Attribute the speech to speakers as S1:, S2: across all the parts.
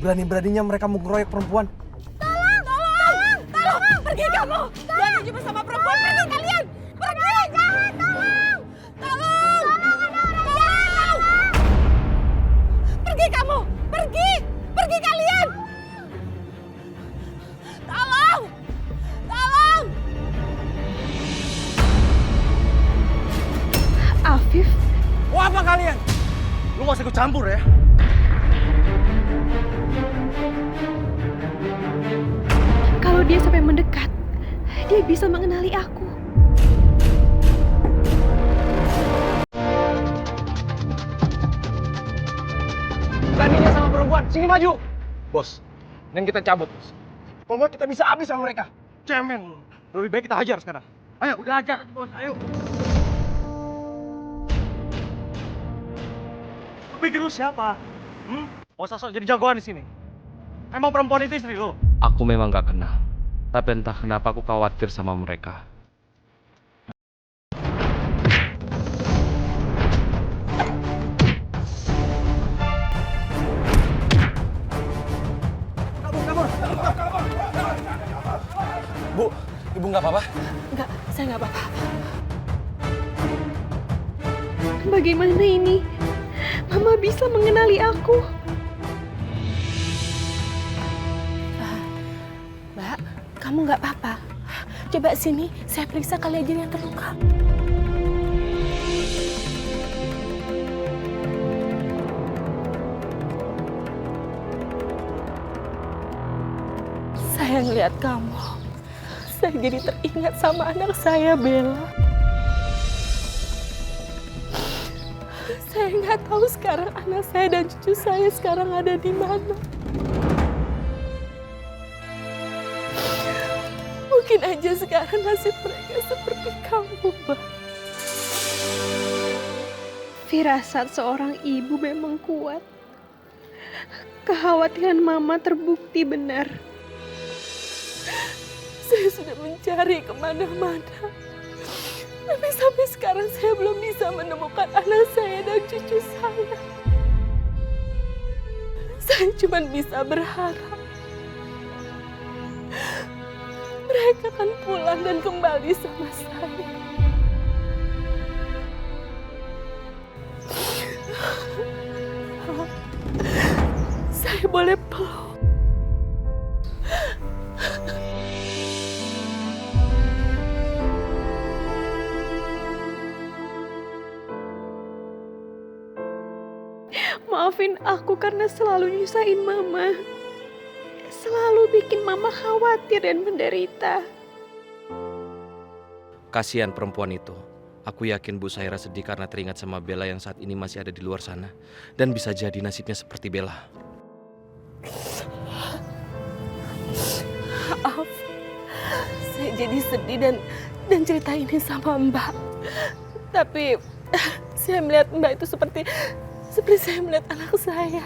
S1: Berani-beraninya mereka mengeroyok perempuan.
S2: Tolong! Pergi kamu! Berani cuma sama perempuan, pergi kalian! Pergi! Jangan, tolong! Tolong! Pergi kamu! Pergi! Pergi kalian! Tolong!
S3: Afif,
S1: Mau apa kalian? Lu gak usah ikut campur ya.
S3: kalau dia sampai mendekat, dia bisa mengenali aku.
S1: Beraninya sama perempuan, sini maju. Bos, dan kita cabut, bos. Pokoknya kita bisa habis sama mereka. Cemen. Lebih baik kita hajar sekarang. Ayo, udah hajar, bos. Ayo. Lu pikir lu siapa? Mau sosok jadi jagoan di sini. Emang perempuan itu istri lu?
S4: Aku memang gak kenal, tapi entah kenapa aku khawatir sama mereka.
S1: Kabur. Bu, ibu nggak apa-apa?
S2: Enggak, saya nggak apa-apa.
S3: Bagaimana ini? Mama bisa mengenali aku.
S2: Mbak, kamu nggak apa-apa. Coba sini, saya periksa kali aja yang terluka. Saya ngeliat kamu. Saya jadi teringat sama anak saya, Bella. Saya nggak tahu sekarang anak saya dan cucu saya sekarang ada di mana. Mungkin aja sekarang nasib mereka seperti kamu, Mbak.
S3: Firasat seorang ibu memang kuat. Kekhawatiran Mama terbukti benar.
S2: Saya sudah mencari kemana-mana. Tapi sampai sekarang saya belum bisa menemukan anak saya dan cucu saya. Saya cuma bisa berharap mereka akan pulang dan kembali sama saya. Saya boleh peluk.
S3: Maafin aku karena selalu nyusahin Mama. Selalu bikin Mama khawatir dan menderita.
S4: Kasihan perempuan itu. Aku yakin Bu Saira sedih karena teringat sama Bella yang saat ini masih ada di luar sana. Dan bisa jadi nasibnya seperti Bella.
S2: Maaf, saya jadi sedih dan cerita ini sama Mbak. Tapi saya melihat Mbak itu seperti saya melihat anak saya.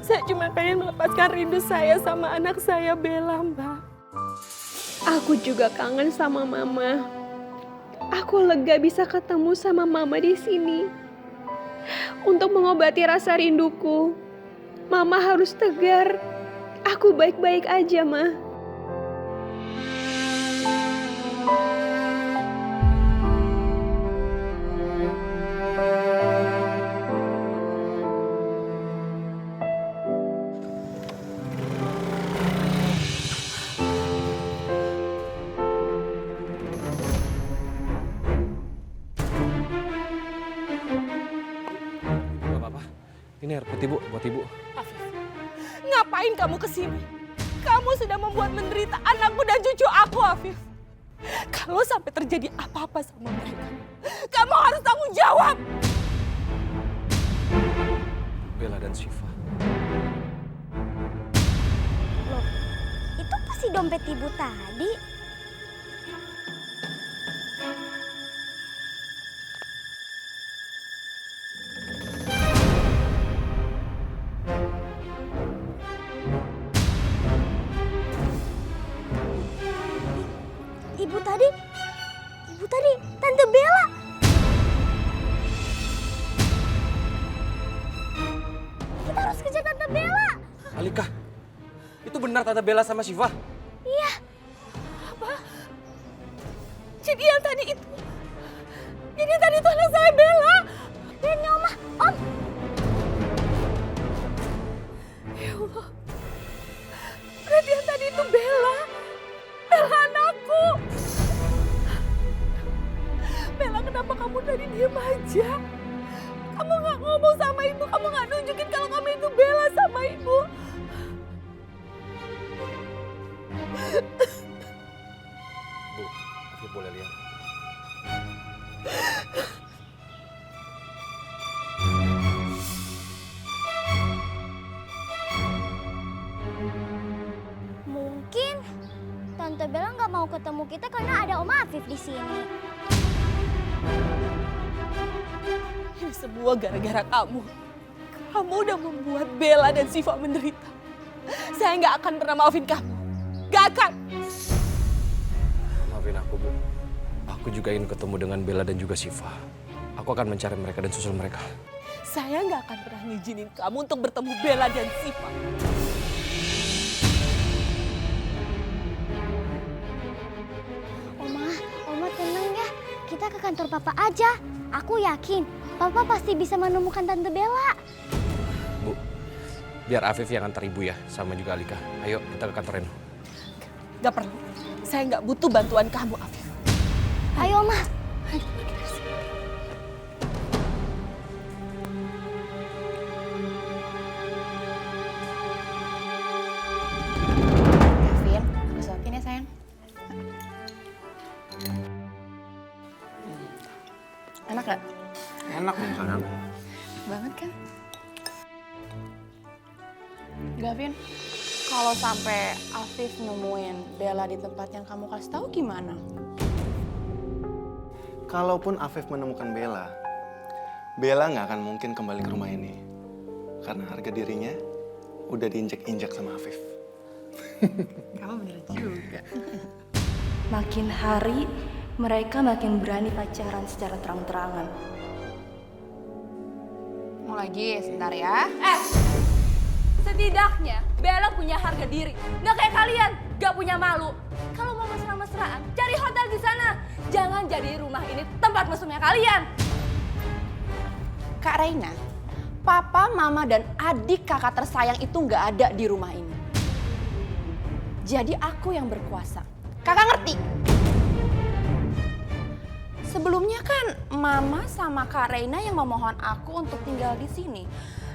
S2: Saya cuma pengen melepaskan rindu saya sama anak saya, Bella, Mbak.
S3: Aku juga kangen sama Mama. Aku lega bisa ketemu sama Mama di sini. Untuk mengobati rasa rinduku, Mama harus tegar. Aku baik-baik aja, Ma.
S4: Ini air putih, Bu, buat Ibu.
S2: Afif, ngapain kamu kesini? Kamu sudah membuat menderita anakku dan cucu aku, Afif. Kalau sampai terjadi apa-apa sama mereka, kamu harus tanggung jawab.
S4: Bella dan Syifa.
S5: Loh, itu pasti dompet ibu tadi. Ibu tadi, Tante Bella.
S4: benar Tante Bella sama Syifa?
S2: Jadi yang tadi itu anak saya Bella.
S5: Lihatnya Oma, Om.
S2: Ya Allah. Berarti yang tadi itu Bella. Bella anakku. Bella, kenapa kamu tadi diam aja? Kamu nggak ngomong sama ibu, kamu nggak nunjukin kalau kamu itu Bella sama ibu.
S4: Bu, Afif boleh lihat?
S5: Mungkin Tante Bella nggak mau ketemu kita karena ada Om Afif di sini.
S2: Ini semua gara-gara kamu. Kamu udah membuat Bella dan Syifa menderita. Saya nggak akan pernah maafin kamu. Nggak akan.
S4: Maafin aku, Bu. Aku juga ingin ketemu dengan Bella dan juga Syifa. Aku akan mencari mereka dan susul mereka.
S2: Saya nggak akan pernah ngizinin kamu untuk bertemu Bella dan Syifa.
S5: Oma tenang ya. Kita ke kantor Papa aja. Aku yakin Papa pasti bisa menemukan Tante Bella.
S4: Bu, biar Afif yang antar ibu ya, sama juga Alika. Ayo kita ke kantor Reno.
S2: Nggak perlu. Saya nggak butuh bantuan kamu, Afif.
S5: Ayo Oma.
S2: Ayo, pergi dari sini.
S6: Gavin, aku suapin ya sayang. Enak gak?
S1: Enak dong sayang.
S6: Banget kan? Gavin, kalau sampai Afif nemuin Bella di tempat yang kamu kasih tahu gimana?
S7: Kalaupun Afif menemukan Bella, Bella nggak akan mungkin kembali ke rumah ini. Karena harga dirinya udah diinjak-injak sama Afif.
S6: Kamu bener juga.
S8: Makin hari, mereka makin berani pacaran secara terang-terangan.
S6: Mau lagi sebentar ya.
S2: Setidaknya Bella punya harga diri. Nggak kayak kalian, nggak punya malu. Kalau mau mesra-mesraan, cari hotel di sana. Jangan jadi rumah ini tempat mesumnya kalian.
S6: Kak Reina, papa, mama, dan adik kakak tersayang itu nggak ada di rumah ini. Jadi aku yang berkuasa. Kakak ngerti? Sebelumnya kan mama sama Kak Reina yang memohon aku untuk tinggal di sini.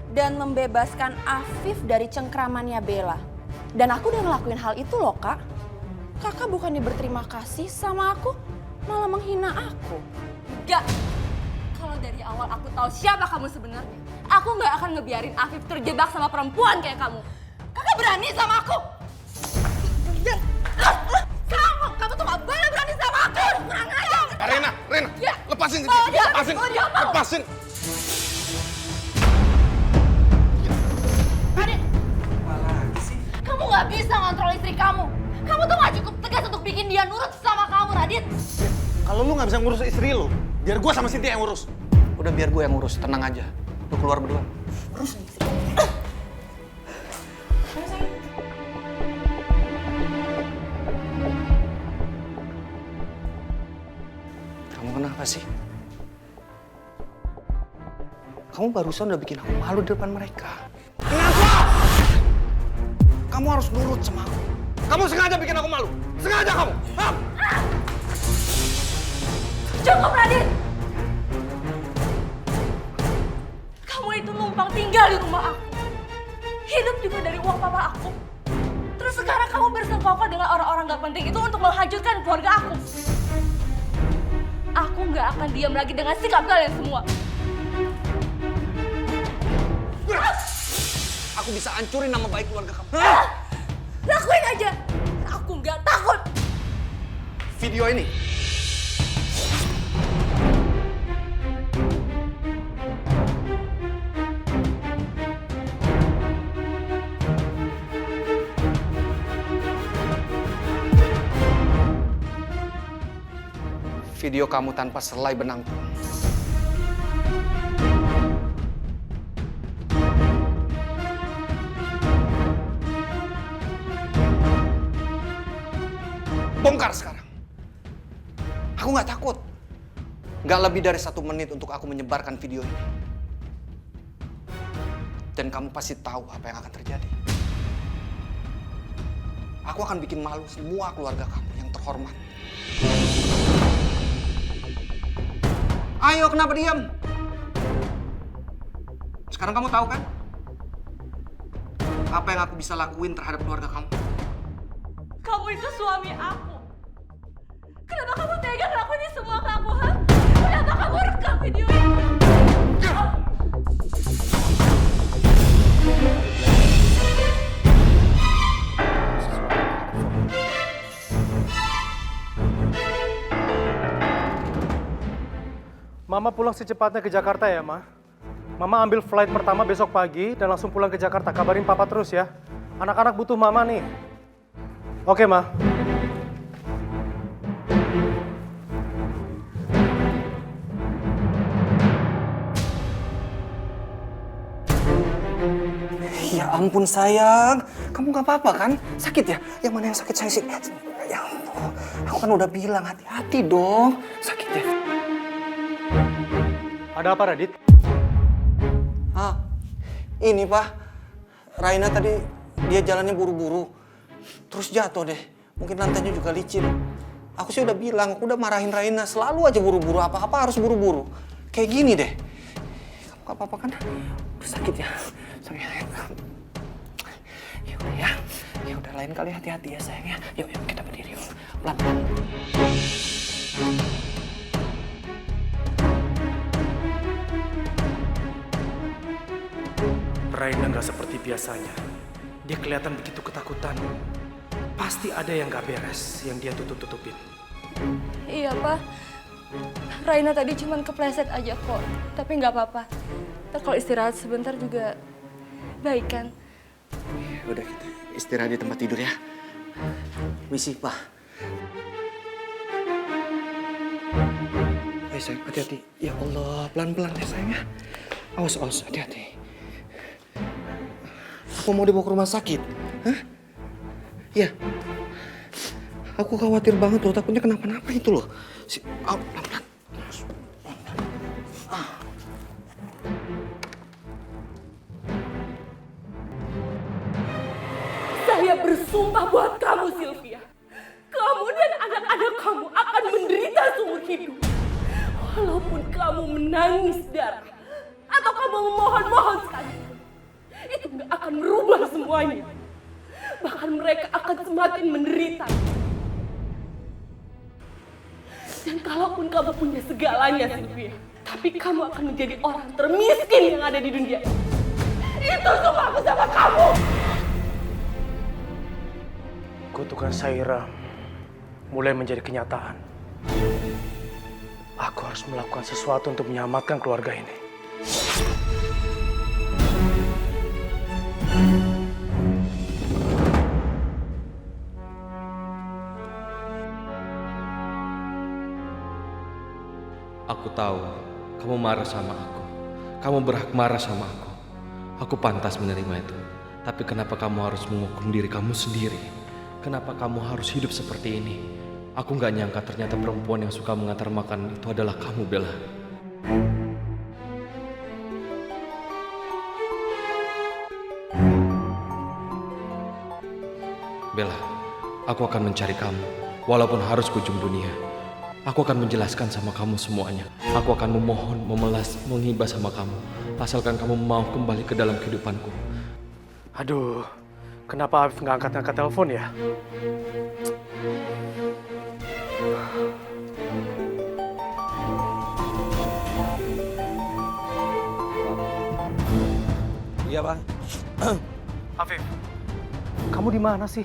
S6: Dan membebaskan Afif dari cengkramannya Bella. Dan aku udah ngelakuin hal itu loh Kak. Kakak bukannya berterima kasih sama aku, malah menghina aku.
S2: Nggak. Kalau dari awal aku tahu siapa kamu sebenarnya, aku nggak akan ngebiarin Afif terjebak sama perempuan kayak kamu.
S6: Kakak berani sama aku? Kamu tuh gak boleh berani sama aku. Kurang aja.
S7: Rena,
S6: Ya.
S7: lepasin
S6: Oh, dia
S7: lepasin,
S6: dia mau.
S7: lepasin.
S6: Radit, kamu gak bisa ngontrol istri kamu. Kamu tuh gak cukup tegas untuk bikin dia nurut sama kamu, Radit.
S7: Kalau lu nggak bisa ngurus istri lu, biar gua sama Cynthia yang ngurus.
S1: Udah biar gue yang ngurus, tenang aja. Lu keluar berdua. Kamu kenapa sih? Kamu barusan udah bikin aku malu di depan mereka. Kenapa? Kamu harus nurut sama aku. Kamu sengaja bikin aku malu. Sengaja kamu. Hah?
S2: Cukup, Radit! Kamu itu numpang tinggal di rumah aku. Hidup juga dari uang papa aku. Terus sekarang kamu bersekongkol dengan orang-orang gak penting itu untuk menghancurkan keluarga aku. Aku gak akan diam lagi dengan sikap kalian semua.
S1: Aku bisa hancurin nama baik keluarga kamu.
S2: Lakuin aja. Aku gak takut.
S7: Video ini.
S1: Video kamu tanpa selai benang.
S9: bongkar sekarang. Aku nggak takut. Nggak lebih dari 1 menit untuk aku menyebarkan video ini. Dan kamu pasti tahu apa yang akan terjadi. Aku akan bikin malu semua keluarga kamu yang terhormat. Ayo, kenapa diam? Sekarang kamu tahu kan? Apa yang aku bisa lakuin terhadap keluarga kamu?
S2: Kamu itu suami aku. Kenapa kamu tega ngelakuin ini semua ke aku, ha? Kenapa kamu rekam video ini?
S1: Mama pulang secepatnya ke Jakarta ya, Ma. Mama ambil flight pertama besok pagi dan langsung pulang ke Jakarta. Kabarin Papa terus ya. Anak-anak butuh Mama nih. Oke, Ma.
S9: Ya ampun sayang, kamu gak apa-apa kan? Sakit ya? Yang mana yang sakit saya sih? Ya ampun, aku kan udah bilang hati-hati dong. Sakit ya?
S1: Ada apa, Radit?
S9: Ah, ini Pak. Raina tadi dia jalannya buru-buru. Terus jatuh deh. Mungkin lantainya juga licin. Aku sih udah bilang, aku udah marahin Raina. Selalu aja buru-buru, apa-apa harus buru-buru. Kayak gini deh. Kamu gak apa-apa kan? Sakit ya? Sakit ya? Ya udah ya. Ya udah lain kali hati-hati ya sayang ya. Yuk, yuk kita berdiri yuk. Pelan-pelan.
S1: Raina nggak seperti biasanya. Dia kelihatan begitu ketakutan. Pasti ada yang nggak beres yang dia tutup-tutupin.
S8: Iya, Pak. Raina tadi cuman kepleset aja kok. Tapi nggak apa-apa. Ntar kalau istirahat sebentar juga baik kan?
S9: Udah kita istirahat di tempat tidur ya. Misi Pak. Ayo sayang, hati-hati. Ya Allah, pelan-pelan ya sayang ya. Awas, awas, hati-hati. Aku mau dibawa ke rumah sakit. Hah? Ya. Aku khawatir banget loh, takutnya kenapa-napa itu loh. Pelan-pelan.
S2: Saya bersumpah buat kamu, Sylvia. Kamu dan anak-anak kamu akan menderita seumur hidup. Walaupun kamu menangis darah atau kamu memohon-mohon sekalipun, itu nggak akan merubah semuanya. Bahkan mereka akan semakin menderita. Dan kalaupun kamu punya segalanya, Sylvia, tapi kamu akan menjadi orang termiskin yang ada di dunia. Itu sumpahku sama kamu.
S1: Kutukan Saira mulai menjadi kenyataan. Aku harus melakukan sesuatu untuk menyelamatkan keluarga ini.
S4: Aku tahu kamu marah sama aku. Kamu berhak marah sama aku. Aku pantas menerima itu. Tapi kenapa kamu harus menghukum diri kamu sendiri? Kenapa kamu harus hidup seperti ini? Aku nggak nyangka ternyata perempuan yang suka mengantar makan itu adalah kamu, Bella. Bella, aku akan mencari kamu, walaupun harus ke ujung dunia. Aku akan menjelaskan sama kamu semuanya. Aku akan memohon, memelas, menghibah sama kamu. Asalkan kamu mau kembali ke dalam kehidupanku.
S1: Aduh, kenapa Afif nggak angkat-angkat telepon ya?
S4: Iya, Bang.
S1: Afif, kamu di mana sih?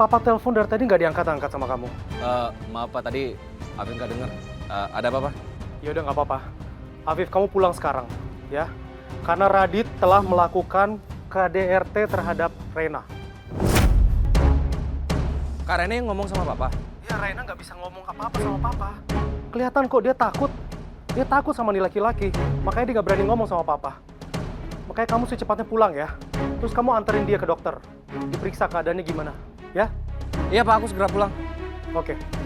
S1: Papa telepon dari tadi nggak diangkat-angkat sama kamu.
S4: Maaf Pak, tadi Afif nggak dengar. Ada apa, Pak?
S1: Ya udah nggak apa-apa. Afif, kamu pulang sekarang, ya. Karena Radit telah melakukan KDRT terhadap Reina.
S4: Kak Rene yang ngomong sama Papa?
S1: Ya, Reina nggak bisa ngomong apa-apa sama Papa. Kelihatan kok dia takut. Dia takut sama nih laki-laki. Makanya dia nggak berani ngomong sama Papa. Makanya kamu secepatnya pulang ya. Terus kamu anterin dia ke dokter. Diperiksa keadaannya gimana, ya?
S4: Iya Pak, aku segera pulang.
S1: Oke.